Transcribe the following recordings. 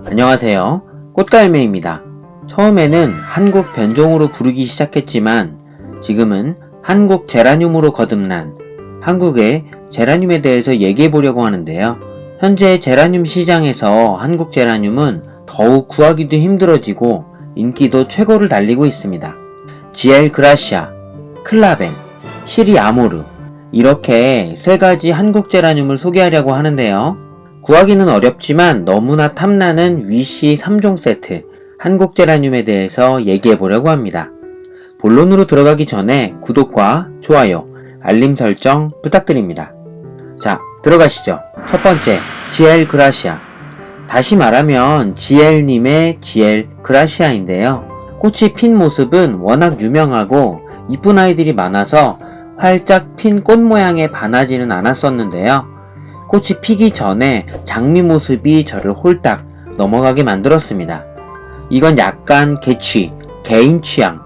안녕하세요. 꽃갈매입니다. 처음에는 한국 변종으로 부르기 시작했지만 지금은 한국 제라늄으로 거듭난 한국의 제라늄에 대해서 얘기해 보려고 하는데요. 현재 제라늄 시장에서 한국 제라늄은 더욱 구하기도 힘들어지고 인기도 최고를 달리고 있습니다. 지엘 그라시아, 클라벤, 시리 아모르 이렇게 세 가지 한국 제라늄을 소개하려고 하는데요. 구하기는 어렵지만 너무나 탐나는 위시 3종 세트 한국 제라늄에 대해서 얘기해 보려고 합니다. 본론으로 들어가기 전에 구독과 좋아요, 알림 설정 부탁드립니다. 자, 들어가시죠. 첫 번째, 지엘 그라시아. 다시 말하면 지엘님의 지엘 그라시아인데요. 꽃이 핀 모습은 워낙 유명하고 이쁜 아이들이 많아서 활짝 핀 꽃 모양에 반하지는 않았었는데요. 꽃이 피기 전에 장미 모습이 저를 홀딱 넘어가게 만들었습니다. 이건 약간 개인 취향,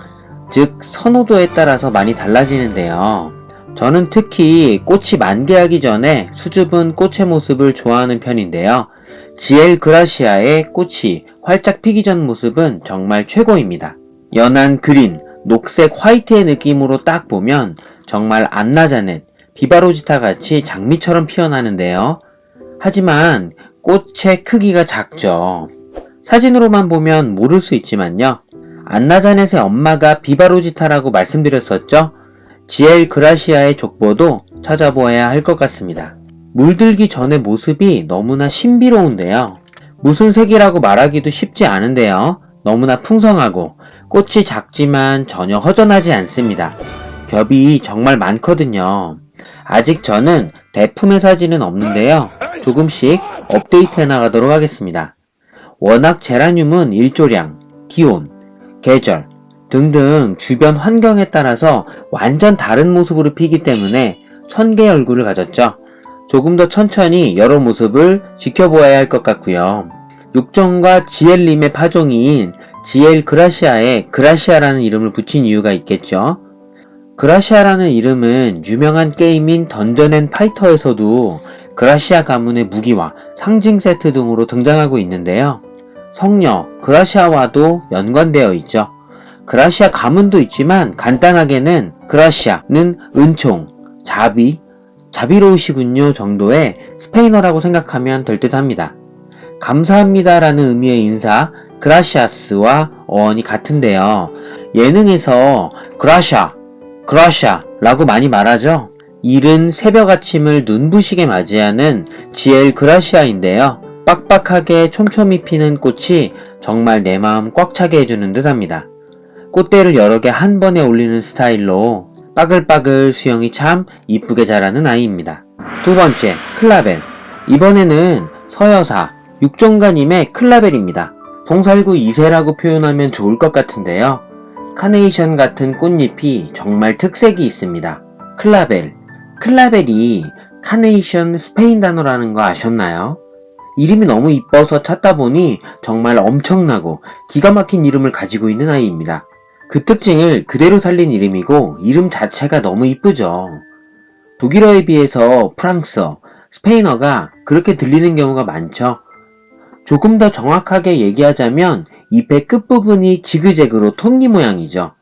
즉 선호도에 따라서 많이 달라지는데요. 저는 특히 꽃이 만개하기 전에 수줍은 꽃의 모습을 좋아하는 편인데요. 지엘 그라시아의 꽃이 활짝 피기 전 모습은 정말 최고입니다. 연한 그린, 녹색, 화이트의 느낌으로 딱 보면 정말 안나자넷, 비바로지타 같이 장미처럼 피어나는데요. 하지만 꽃의 크기가 작죠. 사진으로만 보면 모를 수 있지만요. 안나자넷의 엄마가 비바로지타라고 말씀드렸었죠. 지엘 그라시아의 족보도 찾아보아야 할 것 같습니다. 물들기 전의 모습이 너무나 신비로운데요. 무슨 색이라고 말하기도 쉽지 않은데요. 너무나 풍성하고 꽃이 작지만 전혀 허전하지 않습니다. 겹이 정말 많거든요. 아직 저는 대품의 사진은 없는데요. 조금씩 업데이트 해나가도록 하겠습니다. 워낙 제라늄은 일조량, 기온, 계절 등등 주변 환경에 따라서 완전 다른 모습으로 피기 때문에 천개의 얼굴을 가졌죠. 조금 더 천천히 여러 모습을 지켜보아야 할 것 같고요. 육정과 지엘님의 파종인 지엘 그라시아에 그라시아라는 이름을 붙인 이유가 있겠죠. 그라시아라는 이름은 유명한 게임인 던전 앤 파이터에서도 그라시아 가문의 무기와 상징 세트 등으로 등장하고 있는데요. 성녀 그라시아와도 연관되어 있죠. 그라시아 가문도 있지만 간단하게는 그라시아는 은총, 자비로우시군요 정도의 스페인어라고 생각하면 될 듯 합니다. 감사합니다라는 의미의 인사 그라시아스와 어원이 같은데요. 예능에서 그라시아 라고 많이 말하죠. 이른 새벽 아침을 눈부시게 맞이하는 지엘 그라시아인데요. 빡빡하게 촘촘히 피는 꽃이 정말 내 마음 꽉 차게 해주는 듯 합니다. 꽃대를 여러 개 한 번에 올리는 스타일로 빠글빠글 수영이 참 이쁘게 자라는 아이입니다. 두 번째, 클라벨. 이번에는 서여사, 육종가님의 클라벨입니다. 송살구 2세라고 표현하면 좋을 것 같은데요. 카네이션 같은 꽃잎이 정말 특색이 있습니다. 클라벨이 카네이션 스페인 단어라는 거 아셨나요? 이름이 너무 이뻐서 찾다 보니 정말 엄청나고 기가 막힌 이름을 가지고 있는 아이입니다. 그 특징을 그대로 살린 이름이고 이름 자체가 너무 이쁘죠. 독일어에 비해서 프랑스어, 스페인어가 그렇게 들리는 경우가 많죠. 조금 더 정확하게 얘기하자면 잎의 끝부분이 지그재그로 톱니 모양이죠.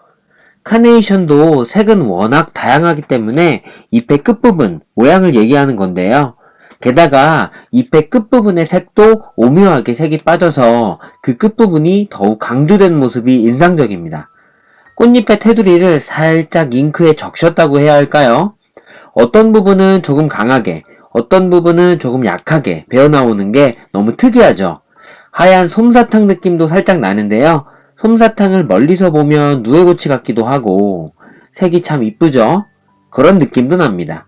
카네이션도 색은 워낙 다양하기 때문에 잎의 끝부분 모양을 얘기하는 건데요. 게다가 잎의 끝부분의 색도 오묘하게 색이 빠져서 그 끝부분이 더욱 강조된 모습이 인상적입니다. 꽃잎의 테두리를 살짝 잉크에 적셨다고 해야 할까요? 어떤 부분은 조금 강하게, 어떤 부분은 조금 약하게 배어나오는 게 너무 특이하죠. 하얀 솜사탕 느낌도 살짝 나는데요. 솜사탕을 멀리서 보면 누에고치 같기도 하고 색이 참 이쁘죠? 그런 느낌도 납니다.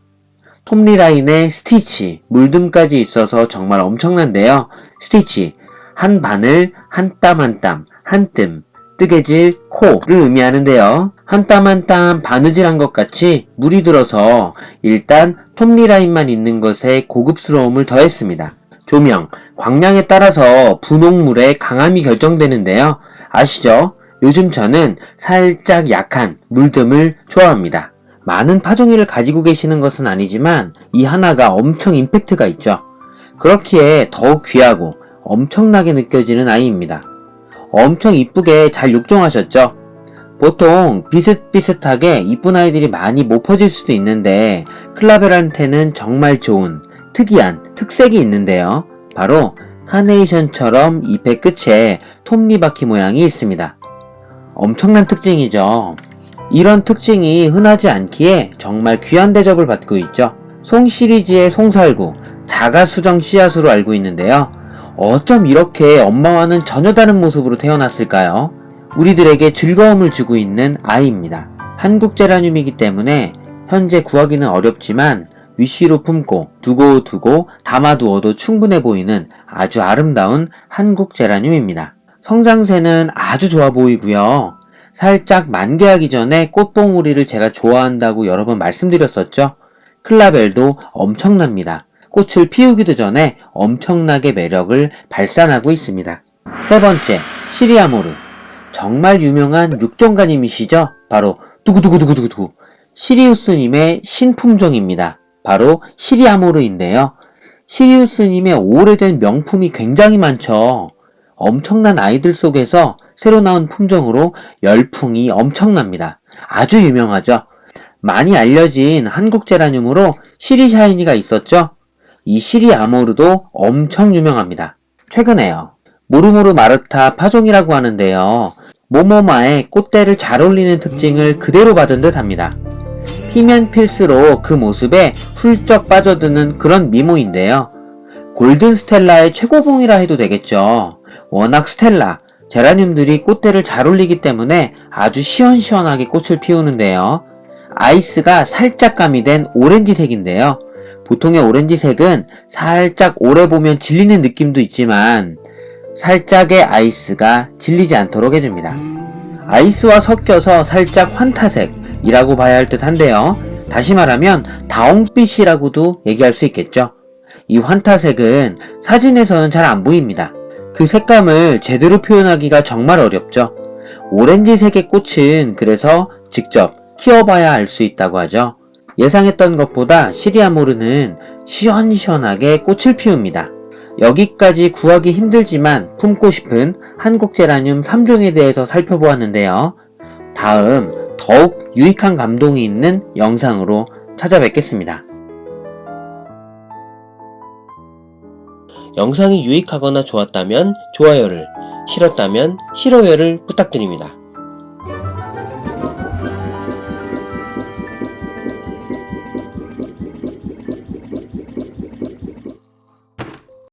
톱니 라인에 스티치, 물듬까지 있어서 정말 엄청난데요. 스티치, 한 바늘, 한 땀 한 땀, 한 뜸, 뜨개질, 코를 의미하는데요. 한 땀 한 땀 바느질한 것 같이 물이 들어서 일단 톱니 라인만 있는 것에 고급스러움을 더했습니다. 조명, 광량에 따라서 분홍물의 강함이 결정되는데요. 아시죠? 요즘 저는 살짝 약한 물듬을 좋아합니다. 많은 파종이를 가지고 계시는 것은 아니지만 이 하나가 엄청 임팩트가 있죠. 그렇기에 더욱 귀하고 엄청나게 느껴지는 아이입니다. 엄청 이쁘게 잘 육종하셨죠? 보통 비슷비슷하게 이쁜 아이들이 많이 못 퍼질 수도 있는데 클라벨한테는 정말 좋은 특이한 특색이 있는데요. 바로 카네이션처럼 잎의 끝에 톱니바퀴 모양이 있습니다. 엄청난 특징이죠. 이런 특징이 흔하지 않기에 정말 귀한 대접을 받고 있죠. 송 시리즈의 송살구, 자가수정 씨앗으로 알고 있는데요. 어쩜 이렇게 엄마와는 전혀 다른 모습으로 태어났을까요? 우리들에게 즐거움을 주고 있는 아이입니다. 한국 제라늄이기 때문에 현재 구하기는 어렵지만 위시로 품고 두고 담아두어도 충분해 보이는 아주 아름다운 한국 제라늄입니다. 성장세는 아주 좋아 보이고요. 살짝 만개하기 전에 꽃봉오리를 제가 좋아한다고 여러 번 말씀드렸었죠. 클라벨도 엄청납니다. 꽃을 피우기도 전에 엄청나게 매력을 발산하고 있습니다. 세 번째, 시리아모르. 정말 유명한 육종가님이시죠? 바로 두구두구두구두구 시리우스님의 신품종입니다. 바로 시리아모르인데요. 시리우스님의 오래된 명품이 굉장히 많죠. 엄청난 아이들 속에서 새로 나온 품종으로 열풍이 엄청납니다. 아주 유명하죠. 많이 알려진 한국 제라늄으로 시리샤이니가 있었죠. 이 시리아모르도 엄청 유명합니다. 최근에요. 모르모르 마르타 파종이라고 하는데요. 모모마의 꽃대를 잘 어울리는 특징을 그대로 받은 듯 합니다. 피면 필스로 그 모습에 훌쩍 빠져드는 그런 미모인데요. 골든 스텔라의 최고봉이라 해도 되겠죠. 워낙 스텔라, 제라늄들이 꽃대를 잘 올리기 때문에 아주 시원시원하게 꽃을 피우는데요. 아이스가 살짝 가미된 오렌지색인데요. 보통의 오렌지색은 살짝 오래 보면 질리는 느낌도 있지만 살짝의 아이스가 질리지 않도록 해줍니다. 아이스와 섞여서 살짝 환타색이라고 봐야 할 듯 한데요. 다시 말하면 다홍빛이라고도 얘기할 수 있겠죠. 이 환타색은 사진에서는 잘 안 보입니다. 그 색감을 제대로 표현하기가 정말 어렵죠. 오렌지색의 꽃은 그래서 직접 키워봐야 알 수 있다고 하죠. 예상했던 것보다 시리아모르는 시원시원하게 꽃을 피웁니다. 여기까지 구하기 힘들지만 품고 싶은 한국 제라늄 3종에 대해서 살펴보았는데요. 다음 더욱 유익한 감동이 있는 영상으로 찾아뵙겠습니다. 영상이 유익하거나 좋았다면 좋아요를, 싫었다면 싫어요를 부탁드립니다.